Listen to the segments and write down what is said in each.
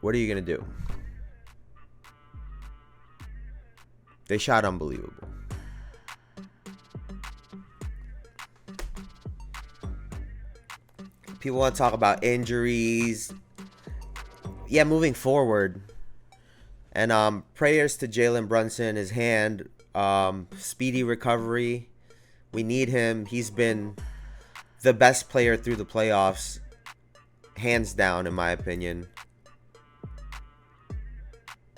What are you going to do? They shot unbelievable. People want to talk about injuries. Yeah, moving forward. And prayers to Jalen Brunson, his hand, speedy recovery. We need him. He's been the best player through the playoffs, hands down, in my opinion.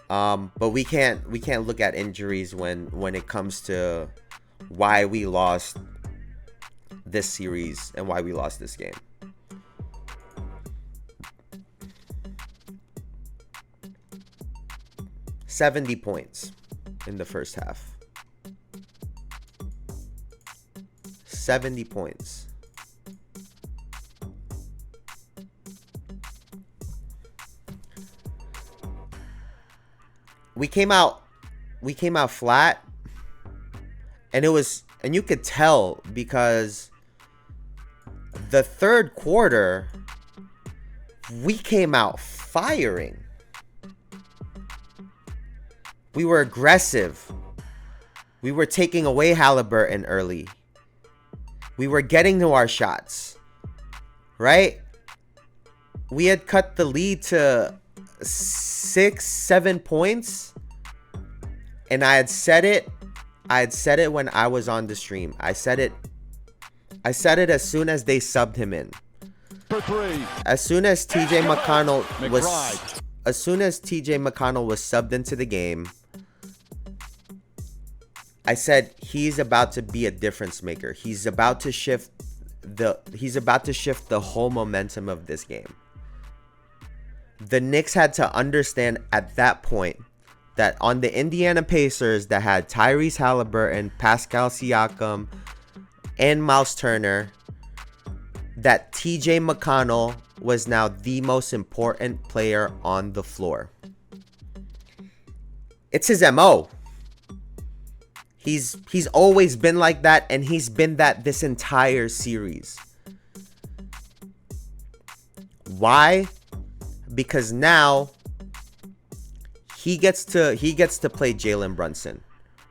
But we can't look at injuries when it comes to why we lost this series and why we lost this game. $70 points in the first half. 70 points. We came out flat, and you could tell because the third quarter we came out firing. We were aggressive. We were taking away Halliburton early. We were getting to our shots, right? We had cut the lead to 6-7 points, and I had said it when I was on the stream. I said it as soon as they subbed him in. For three. As soon as TJ McConnell was subbed into the game, I said he's about to be a difference maker. He's about to shift the whole momentum of this game. The Knicks had to understand at that point that on the Indiana Pacers that had Tyrese Halliburton, Pascal Siakam, and Miles Turner, that TJ McConnell was now the most important player on the floor. It's his MO. He's always been like that, and he's been that this entire series. Why? Because now he gets to play Jalen Brunson,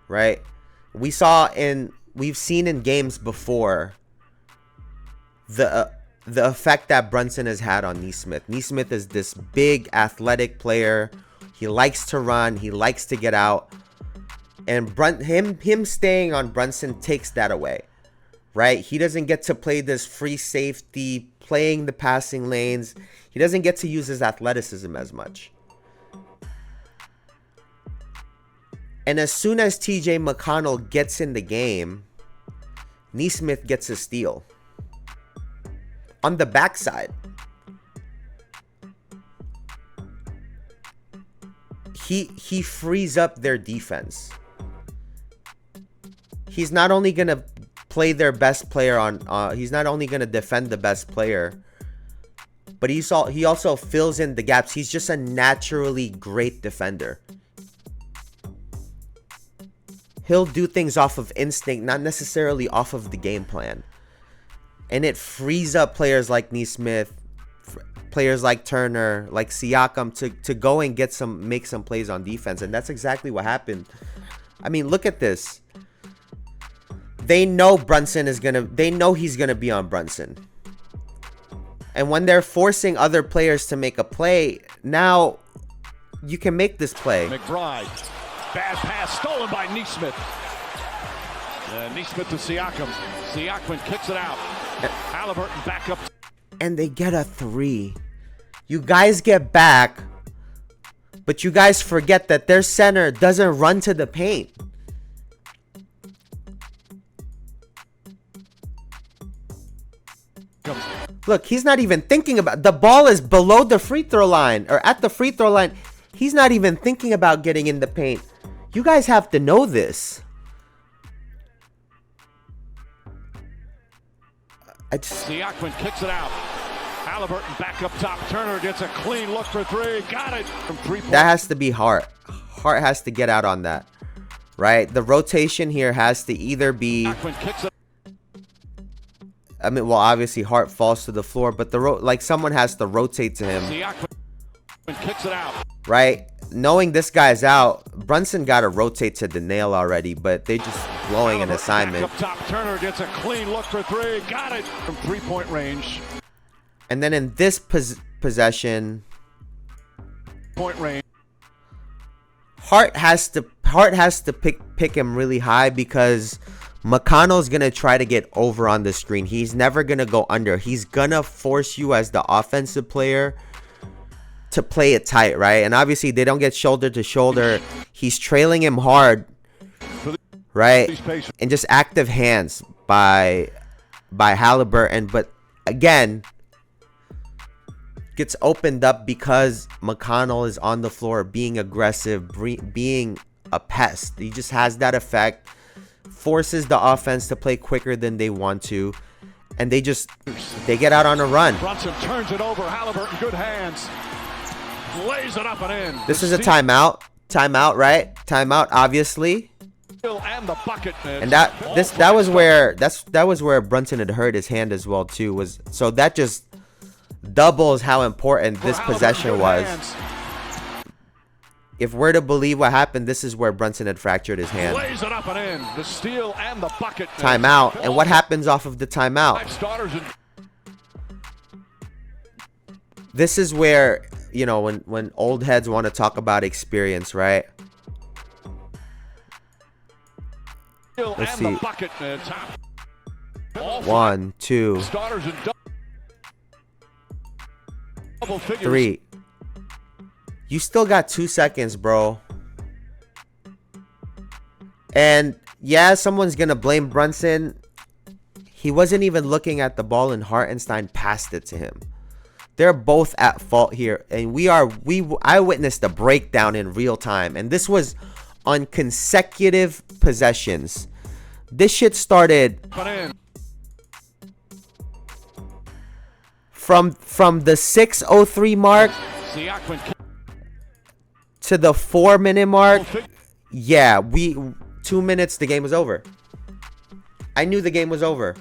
right? We've seen in games before the effect that Brunson has had on Nesmith. Nesmith is this big athletic player. He likes to run. He likes to get out. And him staying on Brunson takes that away, right? He doesn't get to play this free safety, playing the passing lanes. He doesn't get to use his athleticism as much. And as soon as TJ McConnell gets in the game, Nesmith gets a steal. On the backside. He frees up their defense. He's not only going to play their best player he's not only going to defend the best player, but he also fills in the gaps. He's just a naturally great defender. He'll do things off of instinct, not necessarily off of the game plan. And it frees up players like Nesmith, players like Turner, like Siakam to go and make some plays on defense. And that's exactly what happened. I mean, look at this. They know he's gonna be on Brunson. And when they're forcing other players to make a play, now you can make this play. McBride. Bad pass stolen by Nesmith. Nesmith to Siakam. Siakam kicks it out. Halliburton back up. And they get a 3. You guys get back, but you guys forget that their center doesn't run to the paint. Look, he's not even thinking about... The ball is below the free throw line, or at the free throw line. He's not even thinking about getting in the paint. You guys have to know this. Siakam kicks it out. Halliburton back up top. Turner gets a clean look for 3. Got it from 3-point. That has to be Hart. Hart has to get out on that, right? The rotation here has to either be... I mean, well, obviously Hart falls to the floor, but someone has to rotate to him. And kicks it out. right? Knowing this guy's out, Brunson got to rotate to the nail already, but they just blowing an assignment. Back up top, Turner gets a clean look for three. Got it from 3-point range. And then in this possession, Point range. Hart has to pick him really high because McConnell's gonna try to get over on the screen. He's never gonna go under. He's gonna force you as the offensive player to play it tight, right? And obviously they don't get shoulder to shoulder. He's trailing him hard, right? And just active hands by Halliburton, but again, gets opened up because McConnell is on the floor being aggressive, being a pest. He just has that effect, forces the offense to play quicker than they want to, and they get out on a run. Brunson turns it over. Halliburton, good hands. Lays it up and in. This is a timeout. Timeout, right? Timeout, obviously. And the bucket. And that was where Brunson had hurt his hand as well too. So that just doubles how important this possession was. If we're to believe what happened, this is where Brunson had fractured his hand. Lays it up and in. The steal and the bucket. Timeout. And what happens off of the timeout? This is where, you know, when old heads want to talk about experience, right? Let's see. 1, 2, 3. You still got 2 seconds, bro. And yeah, someone's gonna blame Brunson. He wasn't even looking at the ball and Hartenstein passed it to him. They're both at fault here, and I witnessed the breakdown in real time, and this was on consecutive possessions. This shit started from the 6:03 mark to the 4-minute mark. Yeah, 2 minutes, the game was over. I knew the game was over.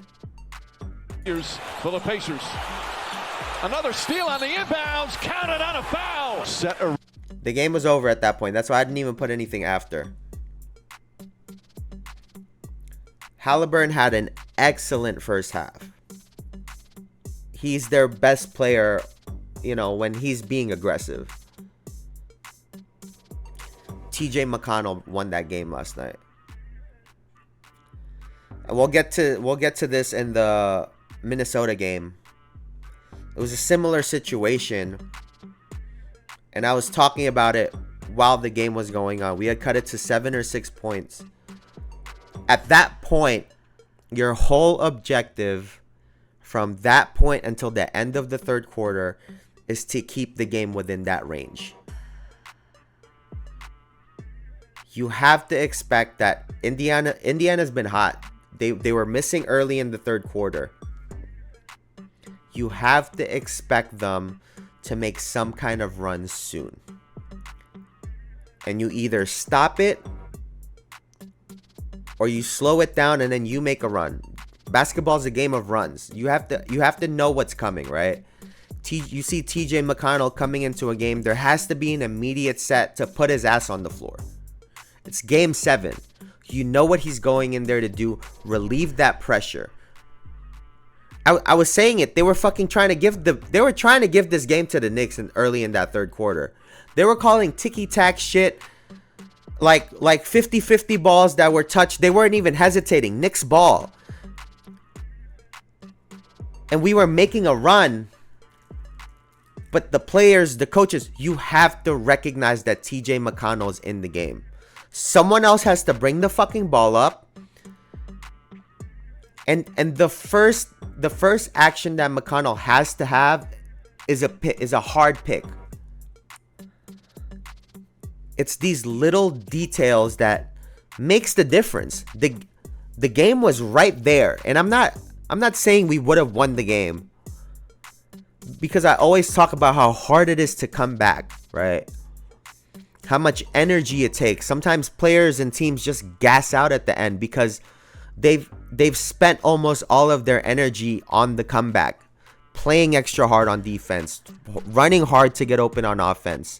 Here's for the Pacers. Another steal on the inbounds, counted on a foul. The game was over at that point. That's why I didn't even put anything after. Halliburton had an excellent first half. He's their best player, you know, when he's being aggressive. TJ McConnell won that game last night. And we'll get to this in the Minnesota game. It was a similar situation, and I was talking about it while the game was going on. We had cut it to 7 or 6 points. At that point, your whole objective from that point until the end of the third quarter is to keep the game within that range. You have to expect that Indiana's been hot. They were missing early in the third quarter. You have to expect them to make some kind of run soon. And you either stop it or you slow it down and then you make a run. Basketball's a game of runs. You have to know what's coming, right? You see TJ McConnell coming into a game, there has to be an immediate set to put his ass on the floor. It's game 7. You know what he's going in there to do. Relieve that pressure. I was saying it. They were trying to give this game to the Knicks early in that third quarter. They were calling ticky-tack shit like 50-50 balls that were touched. They weren't even hesitating. Knicks ball. And we were making a run. But the players, the coaches, you have to recognize that TJ McConnell is in the game. Someone else has to bring the fucking ball up. And the first action that McConnell has to have is a hard pick. It's these little details that makes the difference. The game was right there, and I'm not saying we would have won the game, because I always talk about how hard it is to come back, right? How much energy it takes. Sometimes players and teams just gas out at the end because they've spent almost all of their energy on the comeback. playing extra hard on defense, running hard to get open on offense.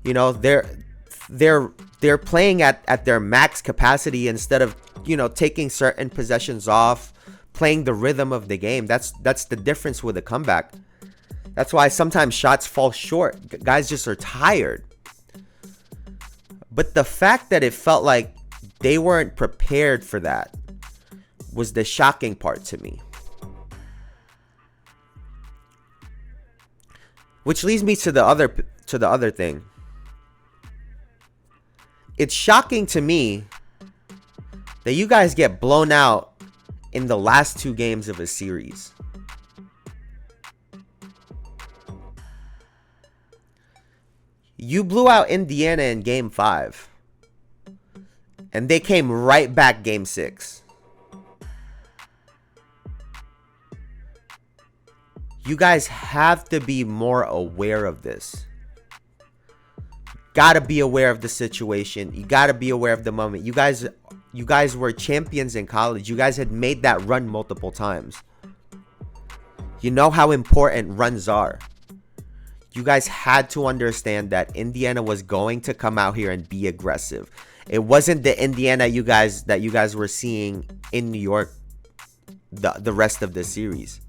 You know, they're playing at their max capacity instead of, you know, taking certain possessions off, playing the rhythm of the game. That's the difference with a comeback. That's why sometimes shots fall short. Guys just are tired. But the fact that it felt like they weren't prepared for that was the shocking part to me. Which leads me to the other thing. It's shocking to me that you guys get blown out in the last 2 games of a series. You blew out Indiana in game 5. And they came right back game 6. You guys have to be more aware of this. Gotta be aware of the situation. You gotta be aware of the moment. You guys were champions in college. You guys had made that run multiple times. You know how important runs are. You guys had to understand that Indiana was going to come out here and be aggressive. It wasn't the Indiana that you guys were seeing in New York the rest of the series.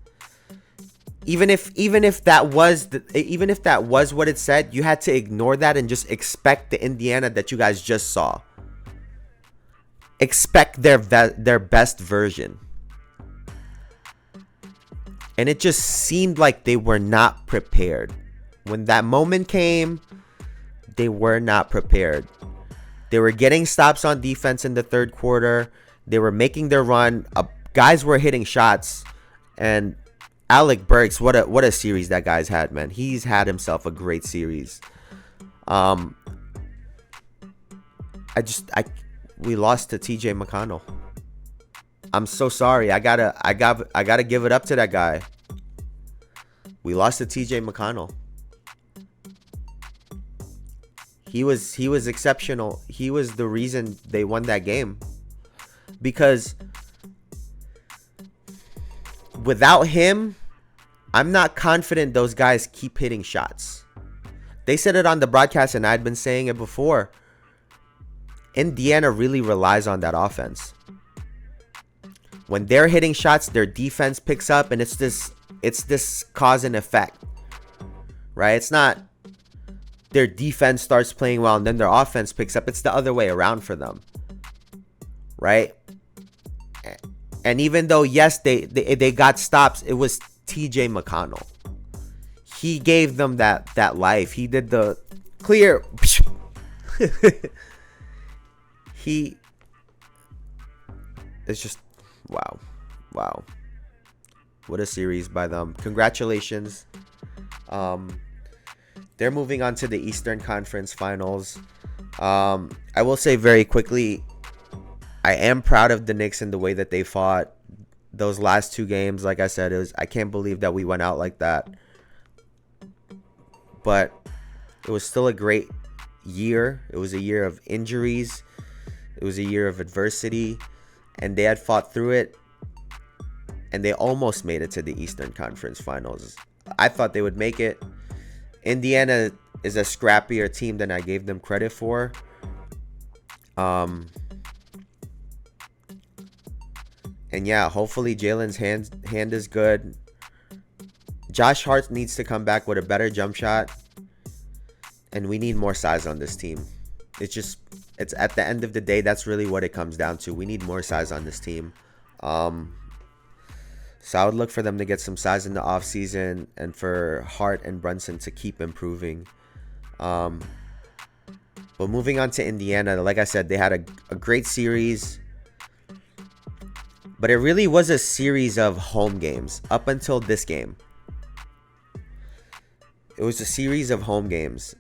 Even if that was what it said, you had to ignore that and just expect the Indiana that you guys just saw. Expect their best version. And it just seemed like they were not prepared. When that moment came, they were not prepared. They were getting stops on defense in the third quarter. They were making their run. Guys were hitting shots. And Alec Burks, what a series that guy's had, man. He's had himself a great series. We lost to TJ McConnell. I'm so sorry. I gotta give it up to that guy. We lost to TJ McConnell. He was exceptional. He was the reason they won that game. Because without him, I'm not confident those guys keep hitting shots. They said it on the broadcast, and I'd been saying it before. Indiana really relies on that offense. When they're hitting shots, their defense picks up, and it's this cause and effect. Right? It's not their defense starts playing well and then their offense picks up. It's the other way around for them. Right? And even though, yes, they got stops, it was TJ McConnell. He gave them that life. He did the clear. It's just, wow. What a series by them. Congratulations. They're moving on to the Eastern Conference Finals. I will say very quickly, I am proud of the Knicks and the way that they fought those last 2 games. Like I said, I can't believe that we went out like that. But it was still a great year. It was a year of injuries. It was a year of adversity. And they had fought through it. And they almost made it to the Eastern Conference Finals. I thought they would make it. Indiana is a scrappier team than I gave them credit for. And yeah, hopefully Jalen's hand is good. Josh Hart needs to come back with a better jump shot. And we need more size on this team. It's at the end of the day, that's really what it comes down to. We need more size on this team. So I would look for them to get some size in the offseason and for Hart and Brunson to keep improving. But moving on to Indiana, like I said, they had a great series. But it really was a series of home games up until this game. It was a series of home games.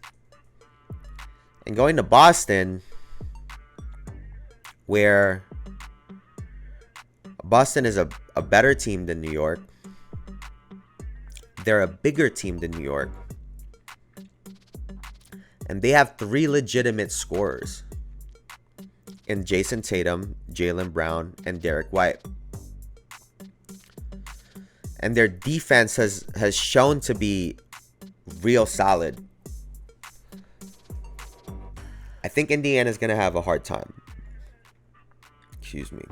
And going to Boston, where Boston is a better team than New York. They're a bigger team than New York. And they have 3 legitimate scorers in Jason Tatum, Jaylen Brown, and Derek White. and their defense has shown to be real solid. I think Indiana's going to have a hard time. Excuse me.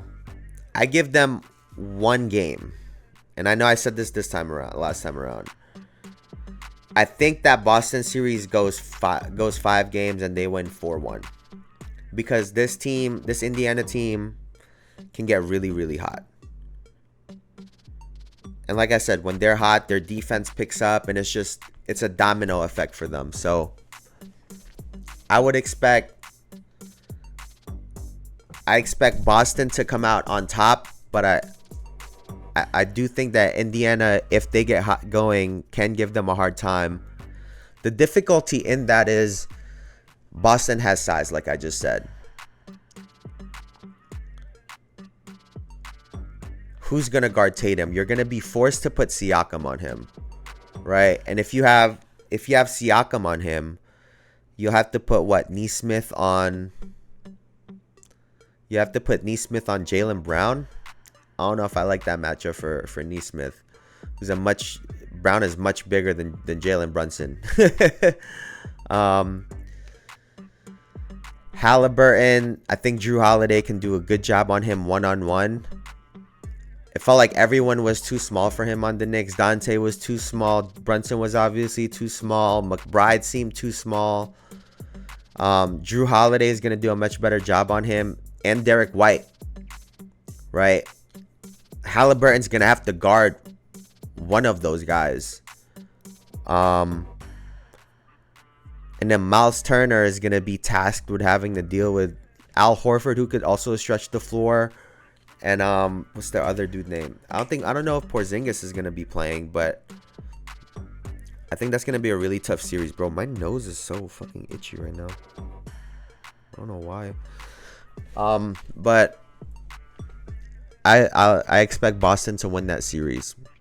I give them one game. And I know I said this last time around. I think that Boston series goes 5 games and they win 4-1. Because this Indiana team can get really, really hot. And like I said, when they're hot, their defense picks up and it's a domino effect for them. So I expect Boston to come out on top, but I do think that Indiana, if they get hot going, can give them a hard time. The difficulty in that is Boston has size, like I just said. Who's going to guard Tatum? You're going to be forced to put Siakam on him, right? And if you have Siakam on him, you'll have to put Nesmith on. You have to put Nesmith on Jaylen Brown. I don't know if I like that matchup for Nesmith. Brown is much bigger than Jalen Brunson. Halliburton, I think Drew Holiday can do a good job on him one-on-one. It felt like everyone was too small for him on the Knicks. Dante was too small. Brunson was obviously too small. McBride seemed too small. Drew Holiday is going to do a much better job on him. And Derek White, right? Halliburton's going to have to guard one of those guys. And then Miles Turner is going to be tasked with having to deal with Al Horford, who could also stretch the floor. And what's the other dude name? I don't know if Porzingis is going to be playing, but I think that's going to be a really tough series, bro. My nose is so fucking itchy right now. I don't know why. But I expect Boston to win that series.